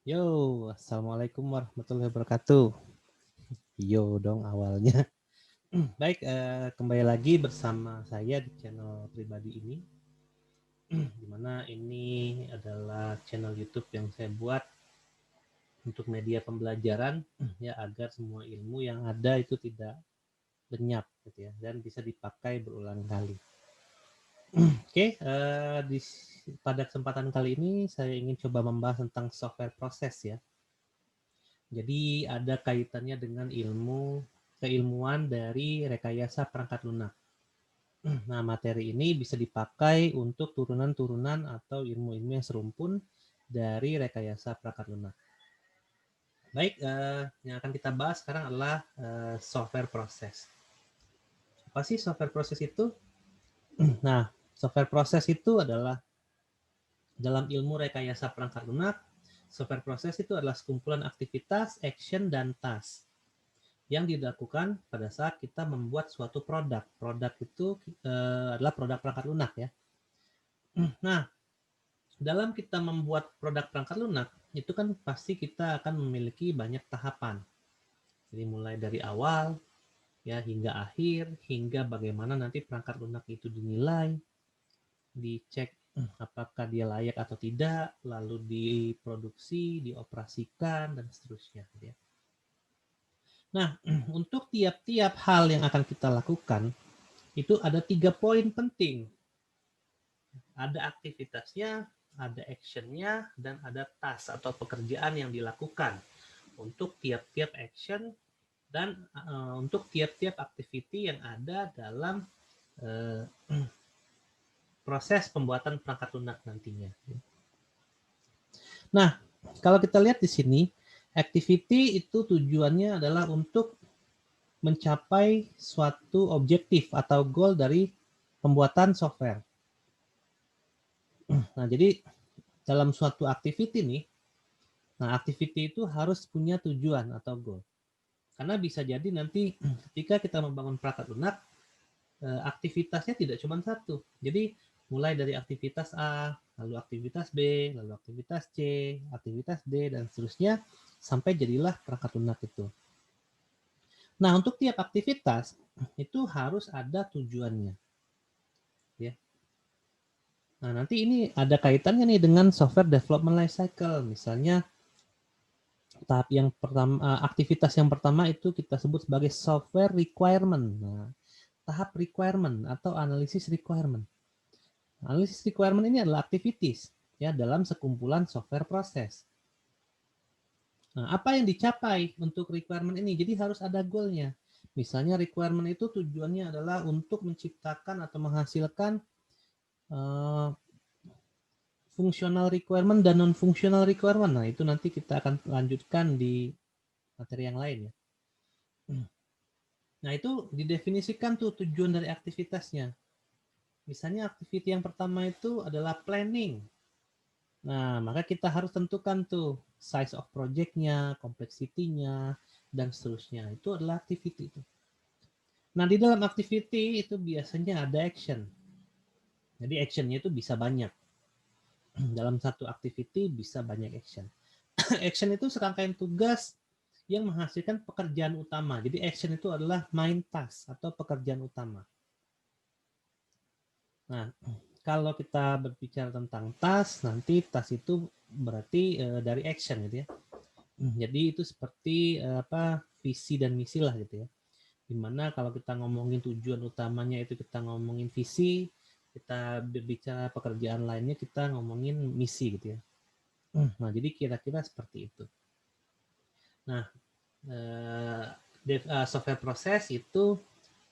Yo, assalamualaikum warahmatullahi wabarakatuh. Yo dong awalnya. Baik, kembali lagi bersama saya di channel pribadi ini, di mana ini adalah channel YouTube yang saya buat untuk media pembelajaran, ya agar semua ilmu yang ada itu tidak lenyap, gitu ya, dan bisa dipakai berulang kali. Oke, pada kesempatan kali ini saya ingin coba membahas tentang software proses ya. Jadi ada kaitannya dengan keilmuan dari rekayasa perangkat lunak. Nah, materi ini bisa dipakai untuk turunan-turunan atau ilmu-ilmu yang serumpun dari rekayasa perangkat lunak. Baik, yang akan kita bahas sekarang adalah software proses. Apa sih software proses itu? Nah, software proses itu adalah dalam ilmu rekayasa perangkat lunak, software proses itu adalah sekumpulan aktivitas, action, dan task yang dilakukan pada saat kita membuat suatu produk. Produk itu adalah produk perangkat lunak ya. Nah, dalam kita membuat produk perangkat lunak, itu kan pasti kita akan memiliki banyak tahapan. Jadi mulai dari awal ya hingga akhir, hingga bagaimana nanti perangkat lunak itu dinilai, dicek apakah dia layak atau tidak, lalu diproduksi, dioperasikan, dan seterusnya. Ya. Nah, untuk tiap-tiap hal yang akan kita lakukan, itu ada 3 poin penting. Ada aktivitasnya, ada actionnya, dan ada task atau pekerjaan yang dilakukan untuk tiap-tiap action dan untuk tiap-tiap activity yang ada dalam uh, proses pembuatan perangkat lunak nantinya. Nah, kalau kita lihat di sini, activity itu tujuannya adalah untuk mencapai suatu objektif atau goal dari pembuatan software. Nah, jadi dalam suatu activity nih, nah activity itu harus punya tujuan atau goal. Karena bisa jadi nanti ketika kita membangun perangkat lunak, aktivitasnya tidak cuma satu. Jadi mulai dari aktivitas A, lalu aktivitas B, lalu aktivitas C, aktivitas D, dan seterusnya sampai jadilah perangkat lunak itu. Nah, untuk tiap aktivitas itu harus ada tujuannya. Ya. Nah, nanti ini ada kaitannya nih dengan software development lifecycle. Misalnya tahap yang pertama, aktivitas yang pertama itu kita sebut sebagai software requirement. Nah, tahap requirement atau analisis requirement. Analisis requirement ini adalah activities ya dalam sekumpulan software proses. Nah, apa yang dicapai untuk requirement ini? Jadi harus ada goalnya. Misalnya requirement itu tujuannya adalah untuk menciptakan atau menghasilkan uh, fungsional requirement dan non-functional requirement. Nah, itu nanti kita akan lanjutkan di materi yang lain ya. Nah, itu didefinisikan tuh tujuan dari aktivitasnya. Misalnya activity yang pertama itu adalah planning. Nah, maka kita harus tentukan tuh size of project-nya, complexity-nya, dan seterusnya. Itu adalah activity itu. Nah, di dalam activity itu biasanya ada action. Jadi action-nya itu bisa banyak. Dalam satu activity bisa banyak action. Action itu serangkaian tugas yang menghasilkan pekerjaan utama. Jadi action itu adalah main task atau pekerjaan utama. Nah, kalau kita berbicara tentang task, nanti task itu berarti dari action gitu ya. Jadi itu seperti visi dan misi lah gitu ya. Dimana kalau kita ngomongin tujuan utamanya itu kita ngomongin visi, kita berbicara pekerjaan lainnya kita ngomongin misi gitu ya. Nah, jadi kira-kira seperti itu. Nah, software proses itu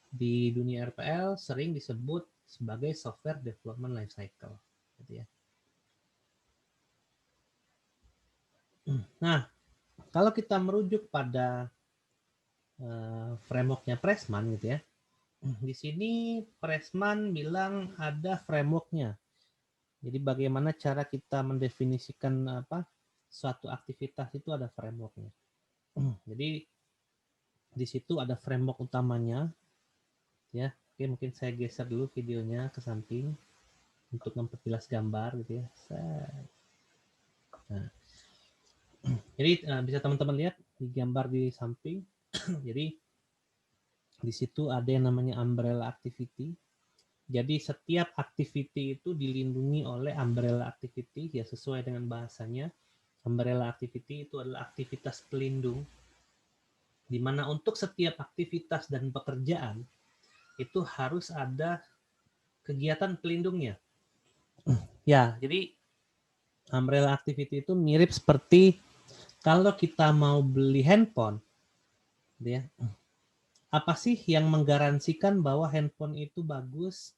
di dunia RPL sering disebut sebagai software development lifecycle. Gitu ya. Nah, kalau kita merujuk pada frameworknya Pressman gitu ya, di sini Pressman bilang ada frameworknya. Jadi bagaimana cara kita mendefinisikan suatu aktivitas itu ada frameworknya. Jadi di situ ada framework utamanya ya. Oke, mungkin saya geser dulu videonya ke samping untuk memperjelas gambar gitu ya. Nah, Jadi bisa teman-teman lihat di gambar di samping. Jadi di situ ada yang namanya umbrella activity. Jadi setiap activity itu dilindungi oleh umbrella activity, ya sesuai dengan bahasanya. Umbrella activity itu adalah aktivitas pelindung, di mana untuk setiap aktivitas dan pekerjaan itu harus ada kegiatan pelindungnya. Ya, jadi umbrella activity itu mirip seperti kalau kita mau beli handphone, ya, apa sih yang menggaransikan bahwa handphone itu bagus?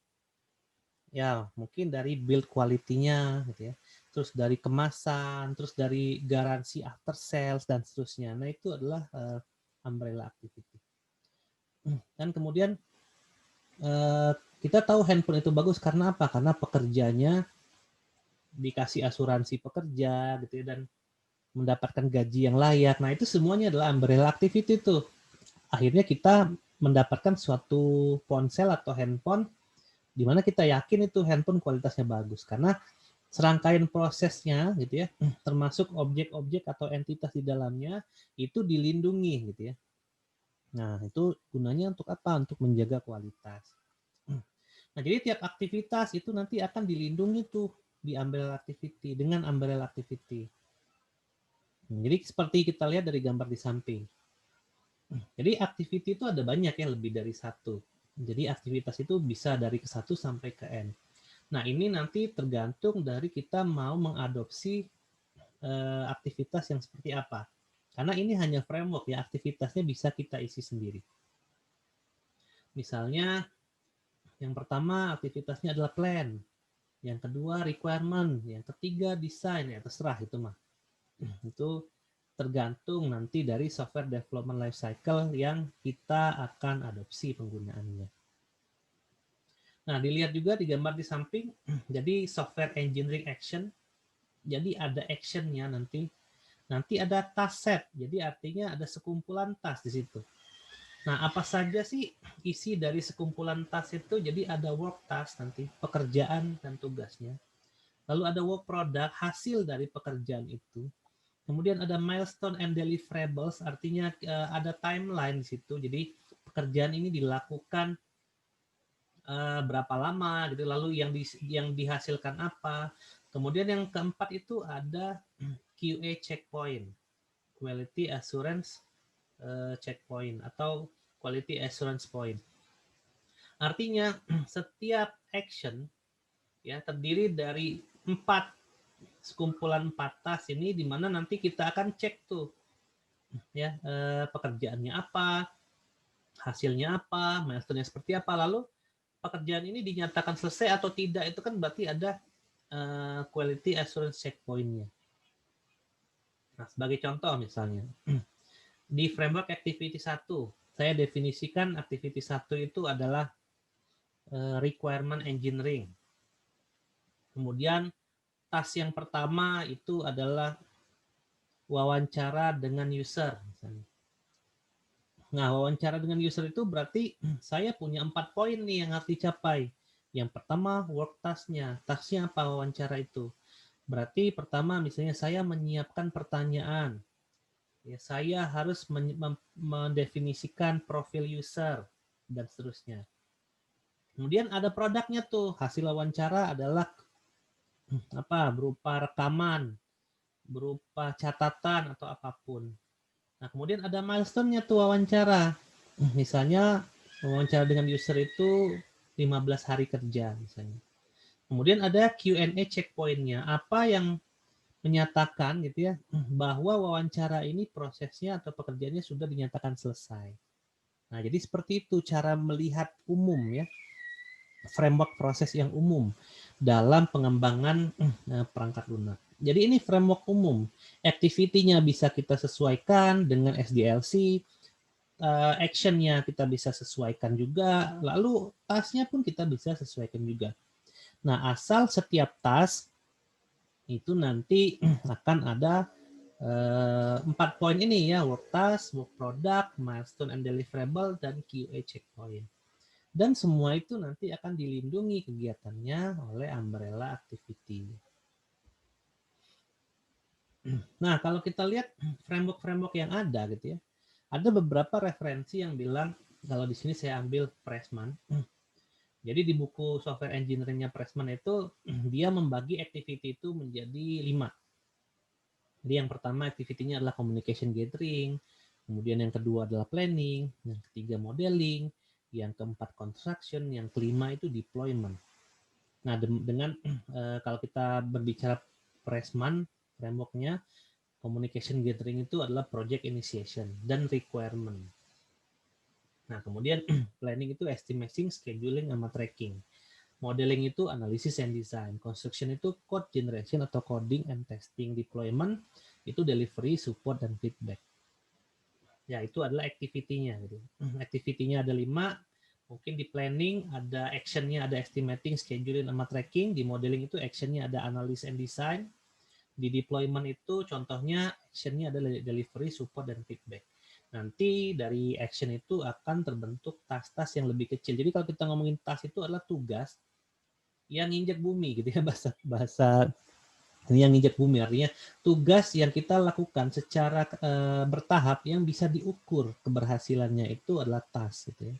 Ya, mungkin dari build quality-nya, gitu ya. Terus dari kemasan, terus dari garansi after sales dan seterusnya. Nah, itu adalah umbrella activity. Dan kemudian kita tahu handphone itu bagus karena apa? Karena pekerjanya dikasih asuransi pekerja, gitu ya, dan mendapatkan gaji yang layak. Nah, itu semuanya adalah umbrella activity tuh. Akhirnya kita mendapatkan suatu ponsel atau handphone di mana kita yakin itu handphone kualitasnya bagus karena serangkaian prosesnya gitu ya, termasuk objek-objek atau entitas di dalamnya itu dilindungi gitu ya. Nah, itu gunanya untuk apa? Untuk menjaga kualitas. Nah, jadi tiap aktivitas itu nanti akan dilindungi tuh di umbrella activity dengan umbrella activity. Jadi seperti kita lihat dari gambar di samping. Jadi activity itu ada banyak ya, lebih dari satu. Jadi aktivitas itu bisa dari ke 1 sampai ke N. Nah, ini nanti tergantung dari kita mau mengadopsi aktivitas yang seperti apa. Karena ini hanya framework ya, aktivitasnya bisa kita isi sendiri. Misalnya, yang pertama aktivitasnya adalah plan, yang kedua requirement, yang ketiga design, ya terserah itu mah. Itu tergantung nanti dari software development lifecycle yang kita akan adopsi penggunaannya. Nah, dilihat juga di gambar di samping, jadi software engineering action, jadi ada actionnya nanti. Nanti ada task set, jadi artinya ada sekumpulan task di situ. Nah, apa saja sih isi dari sekumpulan task itu? Jadi ada work task nanti, pekerjaan dan tugasnya. Lalu ada work product, hasil dari pekerjaan itu. Kemudian ada milestone and deliverables, artinya ada timeline di situ. Jadi pekerjaan ini dilakukan berapa lama gitu, lalu yang dihasilkan apa. Kemudian yang keempat itu ada QA checkpoint, quality assurance checkpoint atau quality assurance point. Artinya setiap action ya terdiri dari sekumpulan 4 task ini, di mana nanti kita akan cek tuh ya pekerjaannya apa, hasilnya apa, milestone-nya seperti apa, lalu pekerjaan ini dinyatakan selesai atau tidak, itu kan berarti ada quality assurance checkpoint-nya. Nah, sebagai contoh misalnya, di framework activity 1, saya definisikan activity 1 itu adalah requirement engineering. Kemudian task yang pertama itu adalah wawancara dengan user. Nah, wawancara dengan user itu berarti saya punya 4 poin nih yang harus dicapai. Yang pertama work task-nya. Task-nya apa wawancara itu? Berarti pertama misalnya saya menyiapkan pertanyaan. Ya, saya harus mendefinisikan profil user dan seterusnya. Kemudian ada produknya tuh. Hasil wawancara adalah berupa rekaman, berupa catatan atau apapun. Nah, kemudian ada milestone-nya tuh wawancara. Misalnya wawancara dengan user itu 15 hari kerja misalnya. Kemudian ada Q&A checkpoint-nya. Apa yang menyatakan gitu ya bahwa wawancara ini prosesnya atau pekerjaannya sudah dinyatakan selesai. Nah, jadi seperti itu cara melihat umum ya, framework proses yang umum dalam pengembangan perangkat lunak. Jadi ini framework umum. Activity-nya bisa kita sesuaikan dengan SDLC, action-nya kita bisa sesuaikan juga, lalu task-nya pun kita bisa sesuaikan juga. Nah, asal setiap task itu nanti akan ada 4 poin ini ya, work task, work product, milestone and deliverable, dan QA checkpoint. Dan semua itu nanti akan dilindungi kegiatannya oleh umbrella activity. Nah, kalau kita lihat framework-framework yang ada gitu ya, ada beberapa referensi yang bilang, kalau di sini saya ambil Pressman. Jadi di buku software engineering-nya Pressman itu dia membagi activity itu menjadi 5. Jadi yang pertama activity-nya adalah communication gathering, kemudian yang kedua adalah planning, yang ketiga modeling, yang keempat construction, yang kelima itu deployment. Nah, dengan kalau kita berbicara Pressman framework-nya, communication gathering itu adalah project initiation dan requirement. Nah, kemudian planning itu estimating, scheduling, sama tracking. Modeling itu analysis and design. Construction itu code generation atau coding and testing. Deployment itu delivery, support, dan feedback. Ya, itu adalah activity-nya. Gitu. Activity-nya ada 5. Mungkin di planning ada action-nya, ada estimating, scheduling, sama tracking. Di modeling itu action-nya ada analysis and design. Di deployment itu contohnya action-nya ada delivery, support, dan feedback. Nanti dari action itu akan terbentuk task-task yang lebih kecil. Jadi kalau kita ngomongin task itu adalah tugas yang nginjek bumi gitu ya, bahasa ini yang nginjek bumi, artinya tugas yang kita lakukan secara bertahap yang bisa diukur keberhasilannya itu adalah task gitu ya.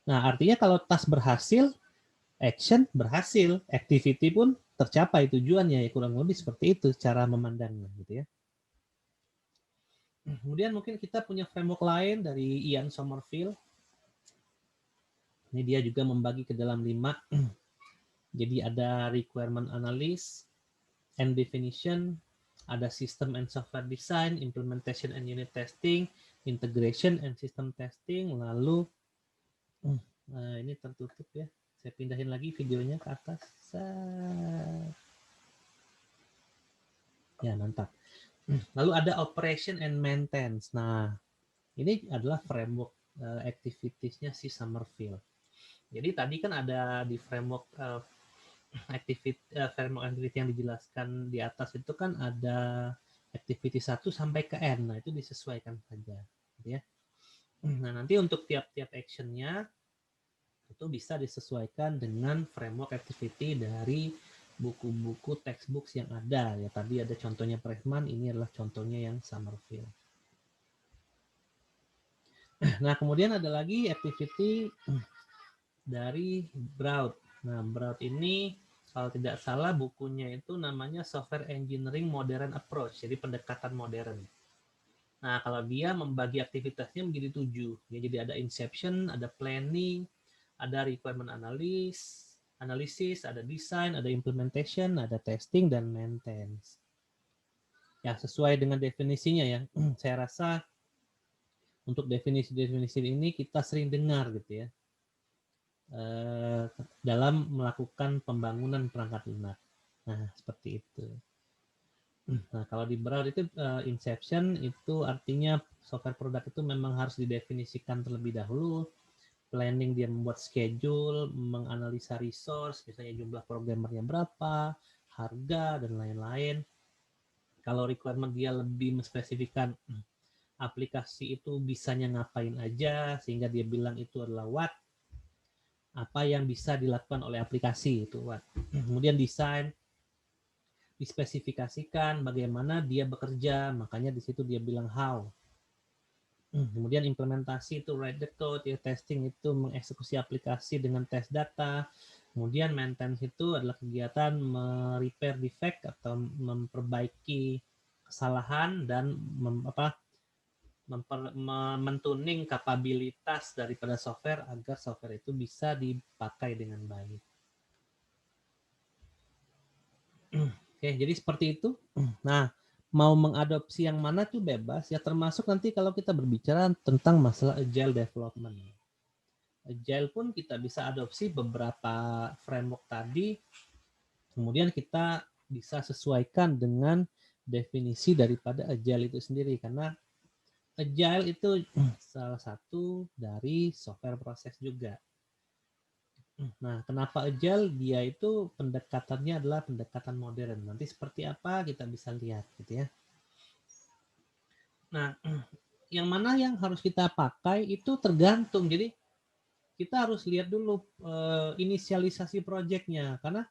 Nah, artinya kalau task berhasil, action berhasil, activity pun tercapai tujuannya, ya kurang lebih seperti itu cara memandangnya gitu ya. Kemudian mungkin kita punya framework lain dari Ian Sommerville. Ini dia juga membagi ke dalam 5. Jadi ada requirement analysis and definition, ada system and software design, implementation and unit testing, integration and system testing, lalu ini tertutup ya. Saya pindahin lagi videonya ke atas. Ya, mantap. Lalu ada operation and maintenance. Nah, ini adalah framework activities-nya si Sommerville. Jadi tadi kan ada di framework framework activity yang dijelaskan di atas itu kan ada activity 1 sampai ke N. Nah, itu disesuaikan saja, gitu ya. Nah, nanti untuk tiap-tiap actionnya itu bisa disesuaikan dengan framework activity dari buku-buku textbooks yang ada. Ya, tadi ada contohnya Pressman, ini adalah contohnya yang Sommerville. Nah, kemudian ada lagi activity dari Braud. Nah, Braud ini kalau tidak salah bukunya itu namanya Software Engineering Modern Approach, jadi pendekatan modern. Nah, kalau dia membagi aktivitasnya menjadi 7. Ya, jadi ada inception, ada planning, ada requirement analysis, ada design, ada implementation, ada testing, dan maintenance. Ya, sesuai dengan definisinya ya. Saya rasa untuk definisi-definisi ini kita sering dengar gitu ya. Dalam melakukan pembangunan perangkat lunak. Nah, seperti itu. Nah, kalau di Braud itu inception itu artinya software produk itu memang harus didefinisikan terlebih dahulu. Planning dia membuat schedule, menganalisa resource, misalnya jumlah programmernya berapa, harga, dan lain-lain. Kalau requirement dia lebih menspesifikkan aplikasi itu bisanya ngapain aja, sehingga dia bilang itu adalah what, apa yang bisa dilakukan oleh aplikasi itu what. Kemudian desain dispesifikasikan bagaimana dia bekerja, makanya di situ dia bilang how. Kemudian implementasi itu write the code, ya testing itu mengeksekusi aplikasi dengan test data. Kemudian maintenance itu adalah kegiatan repair defect atau memperbaiki kesalahan dan mentuning kapabilitas daripada software agar software itu bisa dipakai dengan baik. Oke, jadi seperti itu. Nah, mau mengadopsi yang mana tuh bebas ya, termasuk nanti kalau kita berbicara tentang masalah agile development. Agile pun kita bisa adopsi beberapa framework tadi, kemudian kita bisa sesuaikan dengan definisi daripada agile itu sendiri, karena agile itu salah satu dari software proses juga. Nah, kenapa agile? Dia itu pendekatannya adalah pendekatan modern. Nanti seperti apa kita bisa lihat gitu ya. Nah, yang mana yang harus kita pakai itu tergantung. Jadi kita harus lihat dulu inisialisasi proyeknya, karena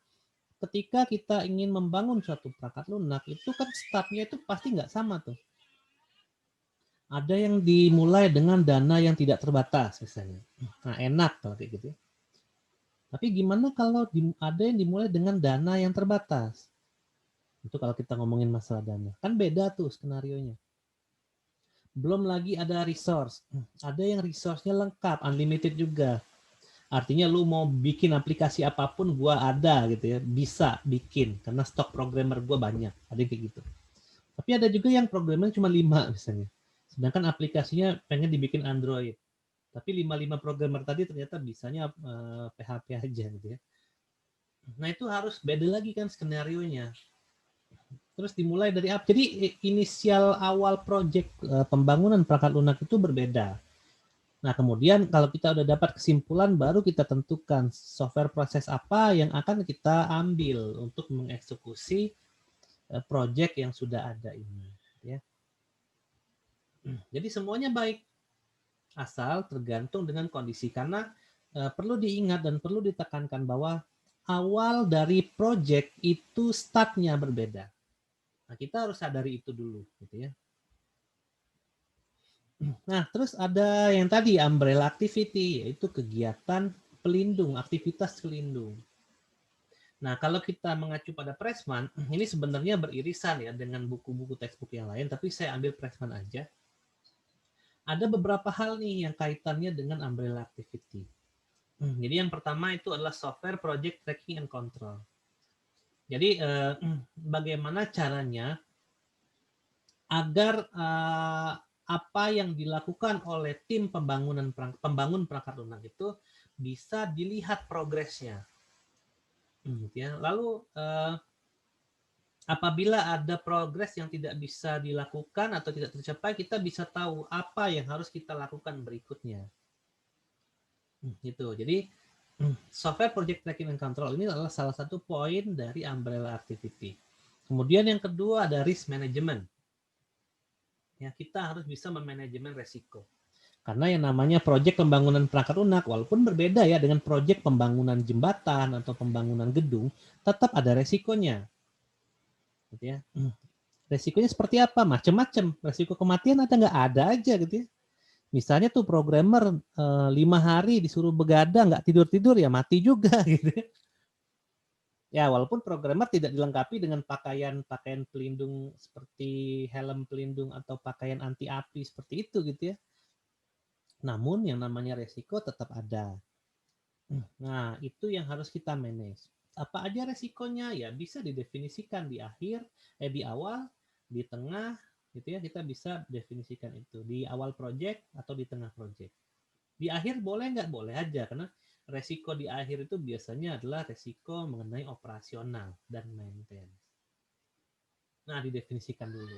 ketika kita ingin membangun suatu perangkat lunak, itu kan startnya itu pasti nggak sama tuh. Ada yang dimulai dengan dana yang tidak terbatas misalnya. Nah, enak kalau kayak gitu. Tapi gimana kalau ada yang dimulai dengan dana yang terbatas? Itu kalau kita ngomongin masalah dana. Kan beda tuh skenarionya. Belum lagi ada resource. Ada yang resource-nya lengkap, unlimited juga. Artinya lu mau bikin aplikasi apapun gua ada gitu ya. Bisa bikin karena stok programmer gua banyak. Ada yang kayak gitu. Tapi ada juga yang programmer cuma 5 misalnya. Sedangkan aplikasinya pengen dibikin Android. Tapi 5 programmer tadi ternyata bisanya PHP aja gitu ya. Nah, itu harus beda lagi kan skenario-nya. Terus dimulai dari apa? Jadi inisial awal project pembangunan perangkat lunak itu berbeda. Nah, kemudian kalau kita udah dapat kesimpulan, baru kita tentukan software proses apa yang akan kita ambil untuk mengeksekusi project yang sudah ada ini. Ya. Jadi semuanya baik, asal tergantung dengan kondisi. Karena perlu diingat dan perlu ditekankan bahwa awal dari project itu startnya berbeda. Nah, kita harus sadari itu dulu, gitu ya. Nah, terus ada yang tadi umbrella activity, yaitu kegiatan pelindung, aktivitas pelindung. Nah, kalau kita mengacu pada Pressman, ini sebenarnya beririsan ya dengan buku-buku textbook yang lain, tapi saya ambil Pressman aja. Ada beberapa hal nih yang kaitannya dengan umbrella activity. Jadi yang pertama itu adalah software project tracking and control. Jadi bagaimana caranya agar apa yang dilakukan oleh tim pembangun perangkat lunak itu bisa dilihat progresnya. Ya. Lalu apabila ada progres yang tidak bisa dilakukan atau tidak tercapai, kita bisa tahu apa yang harus kita lakukan berikutnya. Gitu. Jadi software project tracking and control ini adalah salah satu poin dari umbrella activity. Kemudian yang kedua ada risk management. Ya, kita harus bisa memanajemen resiko. Karena yang namanya proyek pembangunan perangkat lunak, walaupun berbeda ya dengan proyek pembangunan jembatan atau pembangunan gedung, tetap ada resikonya. Gitu ya. Resikonya seperti apa? Macam-macam. Resiko kematian ada nggak? Ada aja gitu ya. Misalnya tuh programmer 5 hari disuruh begadang, nggak tidur-tidur ya mati juga gitu ya. Ya, walaupun programmer tidak dilengkapi dengan pakaian pelindung seperti helm pelindung atau pakaian anti api seperti itu gitu ya. Namun yang namanya resiko tetap ada. Nah, itu yang harus kita manage. Apa aja resikonya? Ya bisa didefinisikan di akhir, di awal, di tengah, gitu ya. Kita bisa definisikan itu di awal project atau di tengah project. Di akhir boleh nggak? Boleh aja, karena resiko di akhir itu biasanya adalah resiko mengenai operasional dan maintenance. Nah, didefinisikan dulu.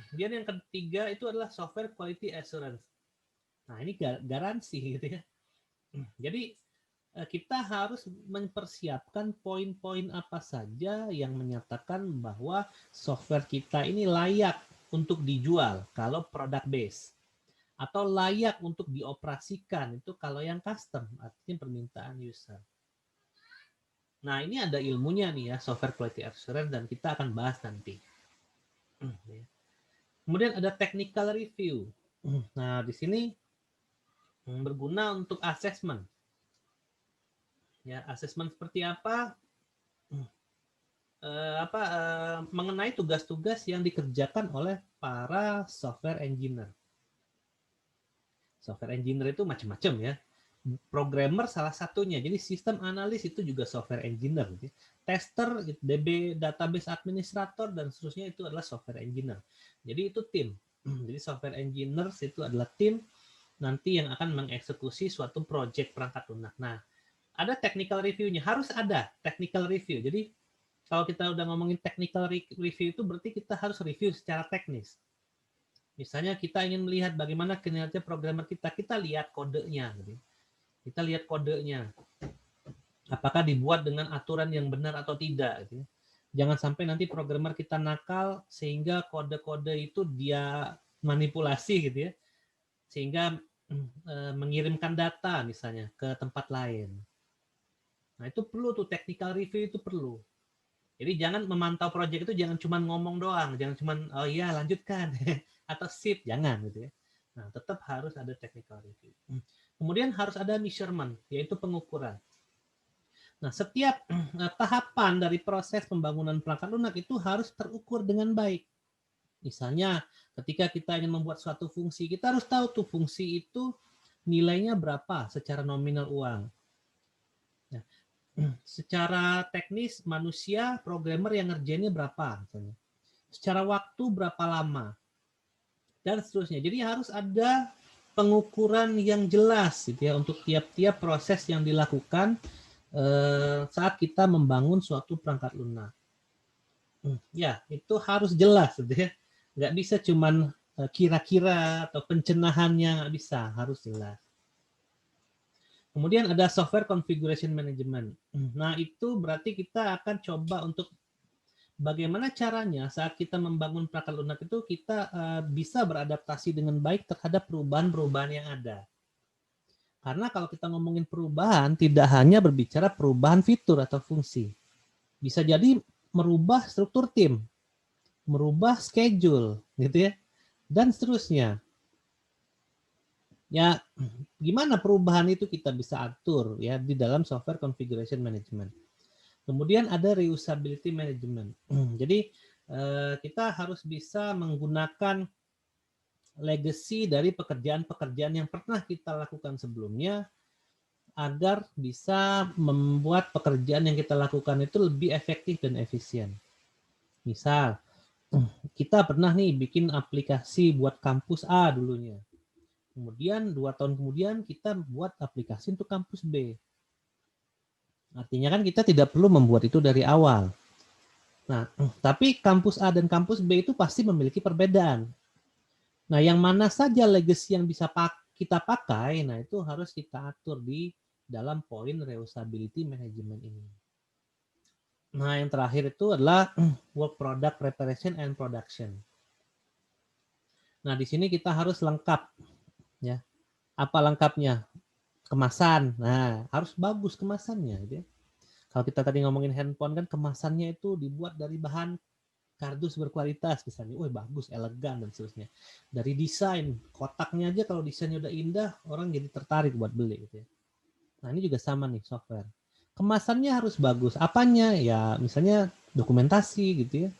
Kemudian yang ketiga itu adalah software quality assurance. Nah, ini garansi gitu ya. Jadi kita harus mempersiapkan poin-poin apa saja yang menyatakan bahwa software kita ini layak untuk dijual kalau product base, atau layak untuk dioperasikan itu kalau yang custom, artinya permintaan user. Nah, ini ada ilmunya nih ya, software quality assurance, dan kita akan bahas nanti. Kemudian ada technical review. Nah, di sini berguna untuk assessment. Ya, assessment seperti apa? Mengenai tugas-tugas yang dikerjakan oleh para software engineer. Software engineer itu macam-macam ya. Programmer salah satunya. Jadi sistem analis itu juga software engineer. Tester, DB database administrator, dan seterusnya itu adalah software engineer. Jadi itu tim. Jadi software engineers itu adalah tim nanti yang akan mengeksekusi suatu project perangkat lunak. Nah, ada technical review-nya. Harus ada technical review. Jadi kalau kita udah ngomongin technical review itu berarti kita harus review secara teknis. Misalnya kita ingin melihat bagaimana kinerja programmer kita lihat kodenya. Kita lihat kodenya. Apakah dibuat dengan aturan yang benar atau tidak. Jangan sampai nanti programmer kita nakal sehingga kode-kode itu dia manipulasi gitu ya. Sehingga mengirimkan data misalnya ke tempat lain. Nah, itu perlu tuh technical review itu perlu. Jadi jangan memantau project itu jangan cuma ngomong doang, jangan cuma oh iya lanjutkan atau sip, jangan gitu ya. Nah, tetap harus ada technical review. Kemudian harus ada measurement, yaitu pengukuran. Nah, setiap tahapan dari proses pembangunan perangkat lunak itu harus terukur dengan baik. Misalnya, ketika kita ingin membuat suatu fungsi, kita harus tahu tuh fungsi itu nilainya berapa secara nominal uang. Nah, secara teknis manusia programmer yang ngerjainnya berapa misalnya. Secara waktu berapa lama dan seterusnya. Jadi harus ada pengukuran yang jelas gitu ya untuk tiap-tiap proses yang dilakukan saat kita membangun suatu perangkat lunak. Ya, itu harus jelas gitu ya. Nggak bisa cuman kira-kira atau pencenahannya, nggak bisa, harus jelas. Kemudian ada software configuration management. Nah, itu berarti kita akan coba untuk bagaimana caranya saat kita membangun perangkat lunak itu kita bisa beradaptasi dengan baik terhadap perubahan-perubahan yang ada. Karena kalau kita ngomongin perubahan, tidak hanya berbicara perubahan fitur atau fungsi. Bisa jadi merubah struktur tim, merubah schedule, gitu ya, dan seterusnya. Ya, gimana perubahan itu kita bisa atur ya di dalam software configuration management. Kemudian ada reusability management. Jadi kita harus bisa menggunakan legacy dari pekerjaan-pekerjaan yang pernah kita lakukan sebelumnya agar bisa membuat pekerjaan yang kita lakukan itu lebih efektif dan efisien. Misal, kita pernah nih bikin aplikasi buat kampus A dulunya. Kemudian 2 tahun kemudian kita buat aplikasi untuk kampus B. Artinya kan kita tidak perlu membuat itu dari awal. Nah, tapi kampus A dan kampus B itu pasti memiliki perbedaan. Nah, yang mana saja legacy yang bisa kita pakai, nah itu harus kita atur di dalam poin reusability management ini. Nah, yang terakhir itu adalah work product preparation and production. Nah, di sini kita harus lengkap ya. Apa lengkapnya? Kemasan. Nah, harus bagus kemasannya gitu ya. Kalau kita tadi ngomongin handphone kan kemasannya itu dibuat dari bahan kardus berkualitas misalnya. Wah, bagus, elegan dan seterusnya. Dari desain, kotaknya aja kalau desainnya udah indah, orang jadi tertarik buat beli gitu ya. Nah, ini juga sama nih software. Kemasannya harus bagus. Apanya? Ya, misalnya dokumentasi gitu ya.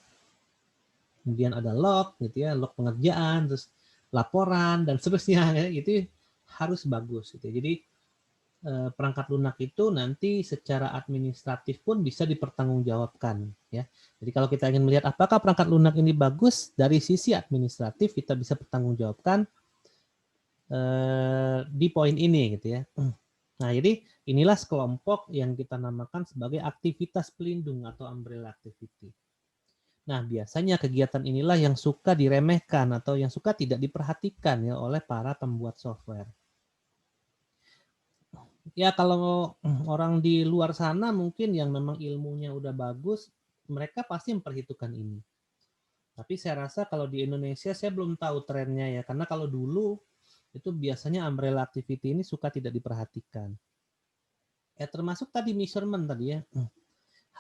Kemudian ada log gitu ya, log pengerjaan, terus laporan dan seterusnya ya, gitu harus bagus gitu. Jadi perangkat lunak itu nanti secara administratif pun bisa dipertanggungjawabkan ya. Jadi kalau kita ingin melihat apakah perangkat lunak ini bagus dari sisi administratif, kita bisa pertanggungjawabkan di poin ini gitu ya. Nah, jadi inilah sekelompok yang kita namakan sebagai aktivitas pelindung atau umbrella activity. Nah, biasanya kegiatan inilah yang suka diremehkan atau yang suka tidak diperhatikan ya oleh para pembuat software. Ya, kalau orang di luar sana mungkin yang memang ilmunya udah bagus, mereka pasti memperhitungkan ini. Tapi saya rasa kalau di Indonesia saya belum tahu trennya ya, karena kalau dulu itu biasanya umbrella activity ini suka tidak diperhatikan. Ya termasuk tadi measurement tadi ya.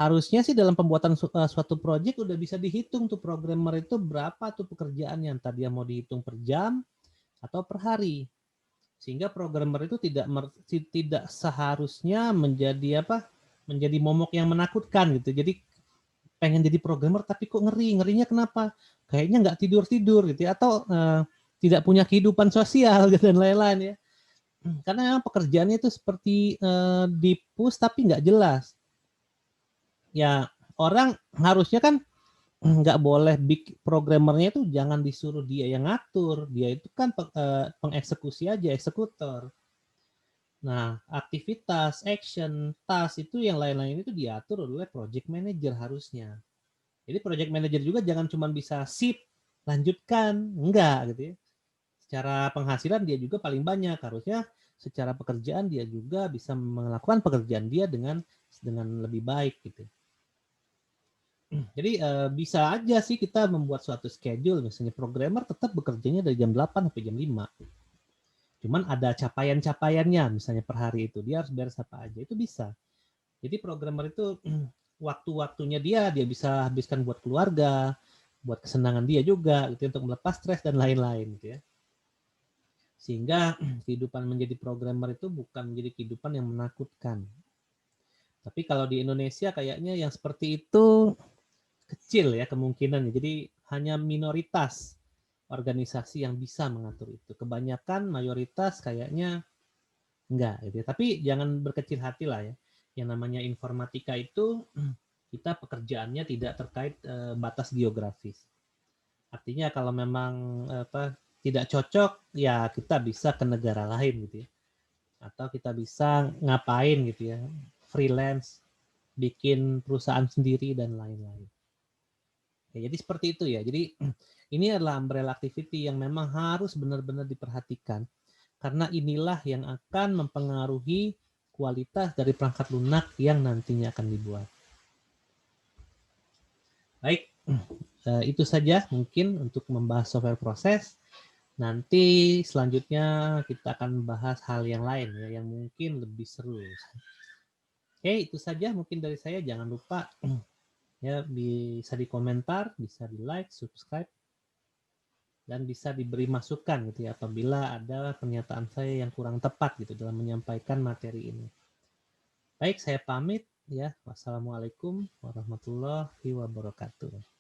Harusnya sih dalam pembuatan suatu project udah bisa dihitung tuh programmer itu berapa tuh pekerjaan yang tadi yang mau dihitung per jam atau per hari. Sehingga programmer itu tidak seharusnya menjadi menjadi momok yang menakutkan gitu. Jadi pengen jadi programmer tapi kok ngerinya kenapa? Kayaknya nggak tidur gitu ya, atau tidak punya kehidupan sosial gitu, dan lain-lain ya. Karena memang pekerjaannya itu seperti di push tapi nggak jelas. Ya orang harusnya kan nggak boleh programmernya itu jangan disuruh dia yang ngatur, dia itu kan pengeksekusi aja, eksekutor. Nah, aktivitas, action, task itu yang lain-lain itu diatur oleh project manager harusnya. Jadi project manager juga jangan cuma bisa sip, lanjutkan, enggak gitu ya. Secara penghasilan dia juga paling banyak, harusnya secara pekerjaan dia juga bisa melakukan pekerjaan dia dengan lebih baik gitu. Jadi bisa aja sih kita membuat suatu schedule, misalnya programmer tetap bekerjanya dari jam 8 sampai jam 5. Cuman ada capaian-capaiannya, misalnya per hari itu dia harus beres apa aja, itu bisa. Jadi programmer itu waktu-waktunya dia bisa habiskan buat keluarga, buat kesenangan dia juga gitu untuk melepas stres dan lain-lain gitu ya. Sehingga kehidupan menjadi programmer itu bukan menjadi kehidupan yang menakutkan. Tapi kalau di Indonesia kayaknya yang seperti itu kecil ya kemungkinannya. Jadi hanya minoritas organisasi yang bisa mengatur itu. Kebanyakan mayoritas kayaknya enggak gitu ya. Tapi jangan berkecil hati lah ya. Yang namanya informatika itu kita pekerjaannya tidak terkait batas geografis. Artinya kalau memang tidak cocok ya kita bisa ke negara lain gitu ya. Atau kita bisa ngapain gitu ya. Freelance, bikin perusahaan sendiri dan lain-lain. Ya, jadi seperti itu ya. Jadi ini adalah umbrella activity yang memang harus benar-benar diperhatikan karena inilah yang akan mempengaruhi kualitas dari perangkat lunak yang nantinya akan dibuat. Baik, itu saja mungkin untuk membahas software proses. Nanti selanjutnya kita akan bahas hal yang lain ya, yang mungkin lebih seru. Oke, itu saja mungkin dari saya. Jangan lupa ya bisa di komentar, bisa di like, subscribe, dan bisa diberi masukan gitu ya apabila ada pernyataan saya yang kurang tepat gitu dalam menyampaikan materi ini. Baik, saya pamit ya. Wassalamualaikum warahmatullahi wabarakatuh.